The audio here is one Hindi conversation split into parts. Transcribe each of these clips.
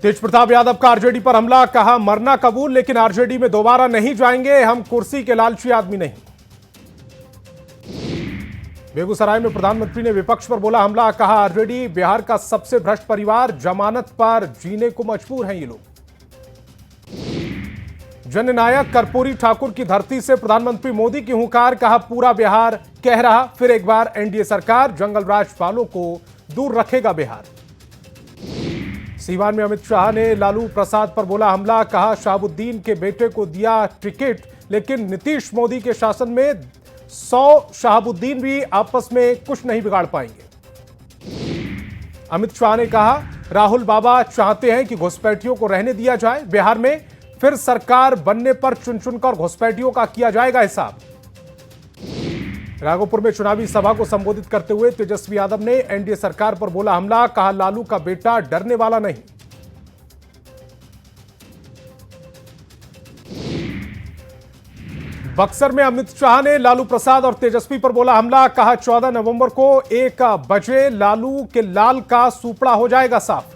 तेज प्रताप यादव का आरजेडी पर हमला, कहा मरना कबूल लेकिन आरजेडी में दोबारा नहीं जाएंगे, हम कुर्सी के लालची आदमी नहीं। बेगूसराय में प्रधानमंत्री ने विपक्ष पर बोला हमला, कहा आरजेडी बिहार का सबसे भ्रष्ट परिवार, जमानत पर जीने को मजबूर हैं ये लोग। जननायक कर्पूरी ठाकुर की धरती से प्रधानमंत्री मोदी की हुंकार, कहा पूरा बिहार कह रहा फिर एक बार एनडीए सरकार जंगल राज वालों को दूर रखेगा बिहार। सीवान में अमित शाह ने लालू प्रसाद पर बोला हमला, कहा शहाबुद्दीन के बेटे को दिया टिकट लेकिन नीतीश मोदी के शासन में 100 शहाबुद्दीन भी आपस में कुछ नहीं बिगाड़ पाएंगे। अमित शाह ने कहा राहुल बाबा चाहते हैं कि घुसपैठियों को रहने दिया जाए, बिहार में फिर सरकार बनने पर चुन चुनकर घुसपैठियों का किया जाएगा हिसाब। राघोपुर में चुनावी सभा को संबोधित करते हुए तेजस्वी यादव ने एनडीए सरकार पर बोला हमला, कहा लालू का बेटा डरने वाला नहीं। बक्सर में अमित शाह ने लालू प्रसाद और तेजस्वी पर बोला हमला, कहा 14 नवंबर को 1 बजे लालू के लाल का सुपड़ा हो जाएगा साफ।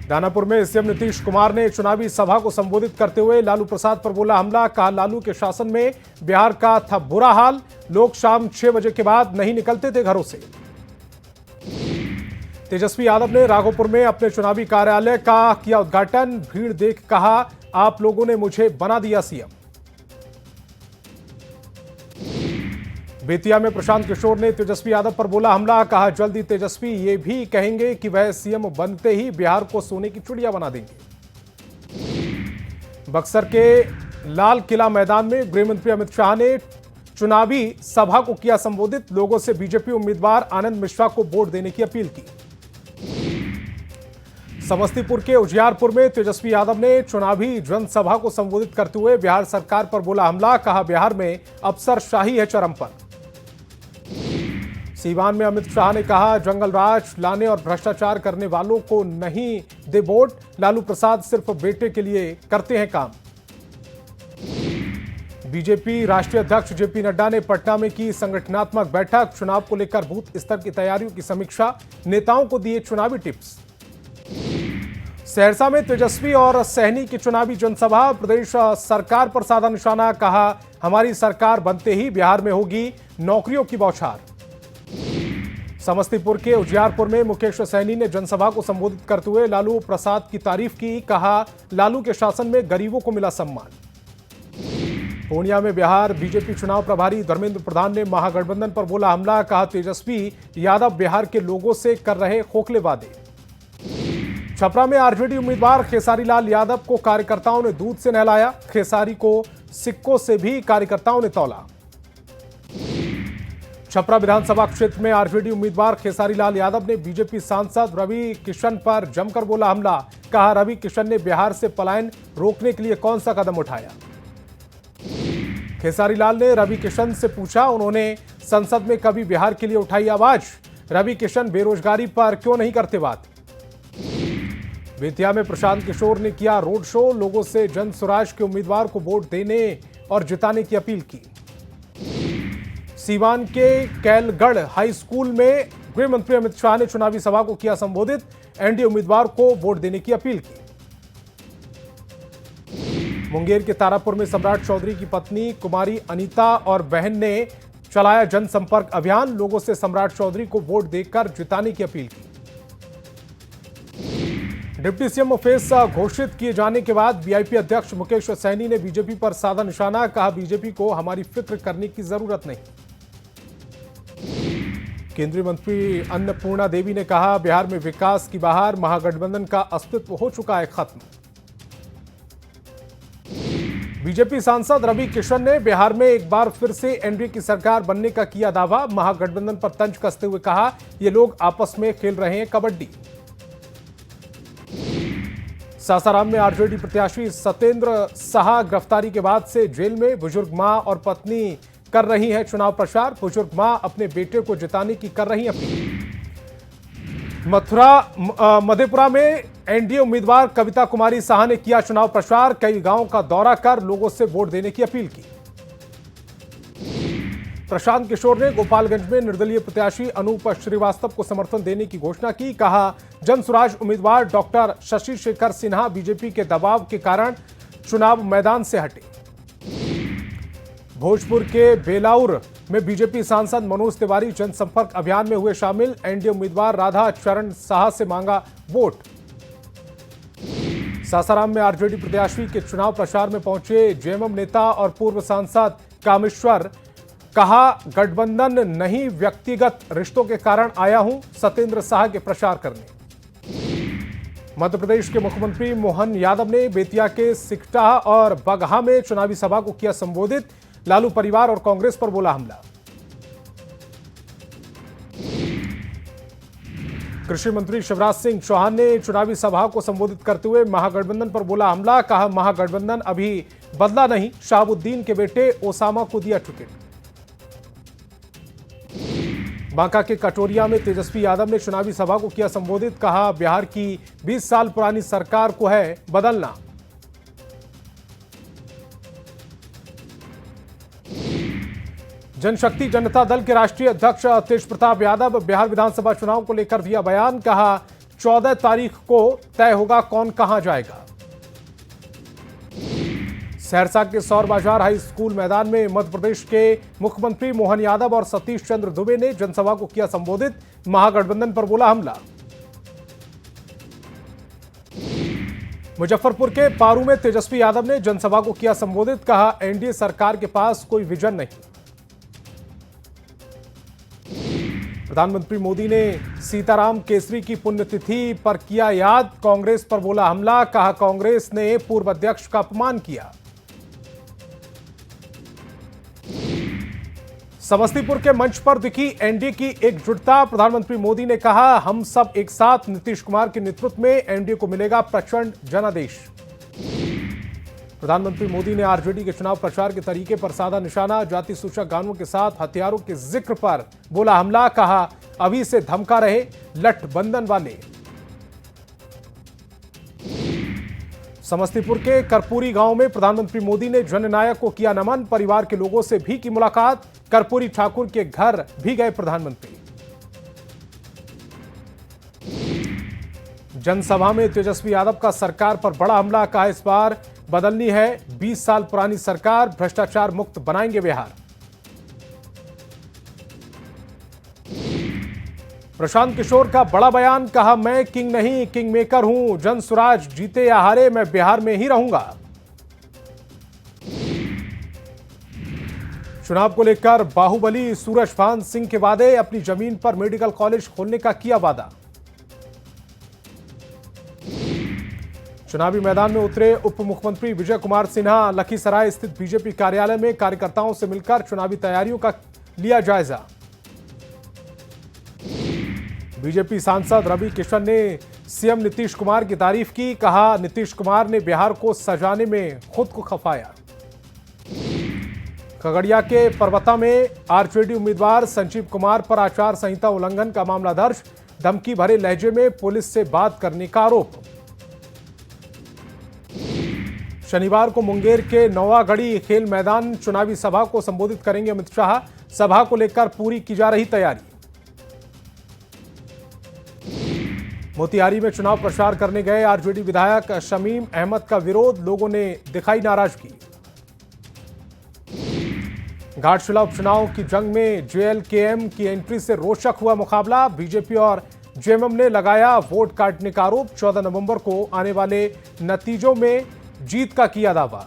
दानापुर में सीएम नीतीश कुमार ने चुनावी सभा को संबोधित करते हुए लालू प्रसाद पर बोला हमला, कहा लालू के शासन में बिहार का था बुरा हाल, लोग शाम 6 बजे के बाद नहीं निकलते थे घरों से। तेजस्वी यादव ने राघोपुर में अपने चुनावी कार्यालय का किया उद्घाटन, भीड़ देख कहा आप लोगों ने मुझे बना दिया सीएम। बेतिया में प्रशांत किशोर ने तेजस्वी यादव पर बोला हमला, कहा जल्दी तेजस्वी ये भी कहेंगे कि वह सीएम बनते ही बिहार को सोने की चिड़िया बना देंगे। बक्सर के लाल किला मैदान में गृहमंत्री अमित शाह ने चुनावी सभा को किया संबोधित, लोगों से बीजेपी उम्मीदवार आनंद मिश्रा को वोट देने की अपील की। समस्तीपुर के उजियारपुर में तेजस्वी यादव ने चुनावी जनसभा को संबोधित करते हुए बिहार सरकार पर बोला हमला, कहा बिहार में अफसरशाही है चरम पर। सीवान में अमित शाह ने कहा जंगल राज लाने और भ्रष्टाचार करने वालों को नहीं दे वोट, लालू प्रसाद सिर्फ बेटे के लिए करते हैं काम। बीजेपी राष्ट्रीय अध्यक्ष जेपी नड्डा ने पटना में की संगठनात्मक बैठक, चुनाव को लेकर बूथ स्तर की तैयारियों की समीक्षा, नेताओं को दिए चुनावी टिप्स। सहरसा में तेजस्वी और सहनी की चुनावी जनसभा, प्रदेश सरकार पर साधा निशाना, कहा हमारी सरकार बनते ही बिहार में होगी नौकरियों की बौछार। समस्तीपुर के उजियारपुर में मुकेश सहनी ने जनसभा को संबोधित करते हुए लालू प्रसाद की तारीफ की, कहा लालू के शासन में गरीबों को मिला सम्मान। पूर्णिया में बिहार बीजेपी चुनाव प्रभारी धर्मेंद्र प्रधान ने महागठबंधन पर बोला हमला, कहा तेजस्वी यादव बिहार के लोगों से कर रहे खोखले वादे। छपरा में आरजेडी उम्मीदवार खेसारी लाल यादव को कार्यकर्ताओं ने दूध से नहलाया, खेसारी को सिक्कों से भी कार्यकर्ताओं ने तौला। छपरा विधानसभा क्षेत्र में आरजेडी उम्मीदवार खेसारी लाल यादव ने बीजेपी सांसद रवि किशन पर जमकर बोला हमला, कहा रवि किशन ने बिहार से पलायन रोकने के लिए कौन सा कदम उठाया। खेसारी लाल ने रवि किशन से पूछा उन्होंने संसद में कभी बिहार के लिए उठाई आवाज, रवि किशन बेरोजगारी पर क्यों नहीं करते बात। बेतिया में प्रशांत किशोर ने किया रोड शो, लोगों से जन स्वराज के उम्मीदवार को वोट देने और जिताने की अपील की। सीवान के कैलगढ़ हाई स्कूल में गृह मंत्री अमित शाह ने चुनावी सभा को किया संबोधित, एनडीए उम्मीदवार को वोट देने की अपील की। मुंगेर के तारापुर में सम्राट चौधरी की पत्नी कुमारी अनीता और बहन ने चलाया जनसंपर्क अभियान, लोगों से सम्राट चौधरी को वोट देकर जिताने की अपील की। डिप्टी सीएम फेस घोषित किए जाने के बाद वीआईपी अध्यक्ष मुकेश सहनी ने बीजेपी पर साधा निशाना, कहा बीजेपी को हमारी फिक्र करने की जरूरत नहीं। केंद्रीय मंत्री अन्नपूर्णा देवी ने कहा बिहार में विकास की बहार, महागठबंधन का अस्तित्व हो चुका है खत्म। बीजेपी सांसद रवि किशन ने बिहार में एक बार फिर से एनडीए की सरकार बनने का किया दावा, महागठबंधन पर तंज कसते हुए कहा ये लोग आपस में खेल रहे हैं कबड्डी। सासाराम में आरजेडी प्रत्याशी सत्येंद्र साहा गिरफ्तारी के बाद से जेल में, बुजुर्ग मां और पत्नी कर रही है चुनाव प्रचार, बुजुर्ग मां अपने बेटे को जिताने की कर रही अपील। मधेपुरा में एनडीए उम्मीदवार कविता कुमारी साहा ने किया चुनाव प्रचार, कई गांवों का दौरा कर लोगों से वोट देने की अपील की। प्रशांत किशोर ने गोपालगंज में निर्दलीय प्रत्याशी अनूप श्रीवास्तव को समर्थन देने की घोषणा की। कहा, जनसुराज उम्मीदवार डॉक्टर शशि शेखर सिन्हा बीजेपी के दबाव के कारण चुनाव मैदान से हटे। भोजपुर के बेलाउर में बीजेपी सांसद मनोज तिवारी जनसंपर्क अभियान में हुए शामिल। एनडीए उम्मीदवार राधा चरण साहा से मांगा वोट। सासाराम में आरजेडी प्रत्याशी के चुनाव प्रचार में पहुंचे जेएमएम नेता और पूर्व सांसद कामेश्वर। कहा, गठबंधन नहीं व्यक्तिगत रिश्तों के कारण आया हूं सत्येंद्र शाह के प्रचार करने। मध्य प्रदेश के मुख्यमंत्री मोहन यादव ने बेतिया के सिकटा और बगहा में चुनावी सभा को किया संबोधित। लालू परिवार और कांग्रेस पर बोला हमला। कृषि मंत्री शिवराज सिंह चौहान ने चुनावी सभा को संबोधित करते हुए महागठबंधन पर बोला हमला। कहा, महागठबंधन अभी बदला नहीं, शहाबुद्दीन के बेटे ओसामा को दिया टिकट। बांका के कटोरिया में तेजस्वी यादव ने चुनावी सभा को किया संबोधित। कहा, बिहार की 20 साल पुरानी सरकार को है बदलना। जनशक्ति जनता दल के राष्ट्रीय अध्यक्ष तेज प्रताप यादव बिहार विधानसभा चुनाव को लेकर दिया बयान। कहा, 14 तारीख को तय होगा कौन कहां जाएगा। सहरसा के सौर बाजार हाई स्कूल मैदान में मध्य प्रदेश के मुख्यमंत्री मोहन यादव और सतीश चंद्र दुबे ने जनसभा को किया संबोधित। महागठबंधन पर बोला हमला। मुजफ्फरपुर के पारू में तेजस्वी यादव ने जनसभा को किया संबोधित। कहा, एनडीए सरकार के पास कोई विजन नहीं। प्रधानमंत्री मोदी ने सीताराम केसरी की पुण्यतिथि पर किया याद। कांग्रेस पर बोला हमला। कहा, कांग्रेस ने पूर्व अध्यक्ष का अपमान किया। समस्तीपुर के मंच पर दिखी एनडीए की एकजुटता। प्रधानमंत्री मोदी ने कहा, हम सब एक साथ, नीतीश कुमार के नेतृत्व में एनडीए को मिलेगा प्रचंड जनादेश। प्रधानमंत्री मोदी ने आरजेडी के चुनाव प्रचार के तरीके पर साधा निशाना। जाति सूचक गानों के साथ हथियारों के जिक्र पर बोला हमला। कहा, अभी से धमका रहे लठबंधन वाले। समस्तीपुर के कर्पूरी गांव में प्रधानमंत्री मोदी ने जननायक को किया नमन। परिवार के लोगों से भी की मुलाकात। कर्पूरी ठाकुर के घर भी गए प्रधानमंत्री। जनसभा में तेजस्वी यादव का सरकार पर बड़ा हमला। कहा, इस बार बदलनी है 20 साल पुरानी सरकार, भ्रष्टाचार मुक्त बनाएंगे बिहार। प्रशांत किशोर का बड़ा बयान। कहा, मैं किंग नहीं किंग मेकर हूं, जनसुराज जीते या हारे मैं बिहार में ही रहूंगा। चुनाव को लेकर बाहुबली सूरजभान सिंह के वादे। अपनी जमीन पर मेडिकल कॉलेज खोलने का किया वादा। चुनावी मैदान में उतरे उप मुख्यमंत्री विजय कुमार सिन्हा। लखीसराय स्थित बीजेपी कार्यालय में कार्यकर्ताओं से मिलकर चुनावी तैयारियों का लिया जायजा। बीजेपी सांसद रवि किशन ने सीएम नीतीश कुमार की तारीफ की। कहा, नीतीश कुमार ने बिहार को सजाने में खुद को खपाया। खगड़िया के परबता में आरजेडी उम्मीदवार संजीव कुमार पर आचार संहिता उल्लंघन का मामला दर्ज। धमकी भरे लहजे में पुलिस से बात करने का आरोप। शनिवार को मुंगेर के नौवागढ़ी खेल मैदान चुनावी सभा को संबोधित करेंगे अमित शाह। सभा को लेकर पूरी की जा रही तैयारी। मोतिहारी में चुनाव प्रचार करने गए आरजेडी विधायक शमीम अहमद का विरोध। लोगों ने दिखाई नाराजगी। घाटशिला उपचुनाव की जंग में जेएलकेएम की एंट्री से रोचक हुआ मुकाबला। बीजेपी और जेएमएम ने लगाया वोट काटने का आरोप। 14 नवंबर को आने वाले नतीजों में जीत का किया दावा।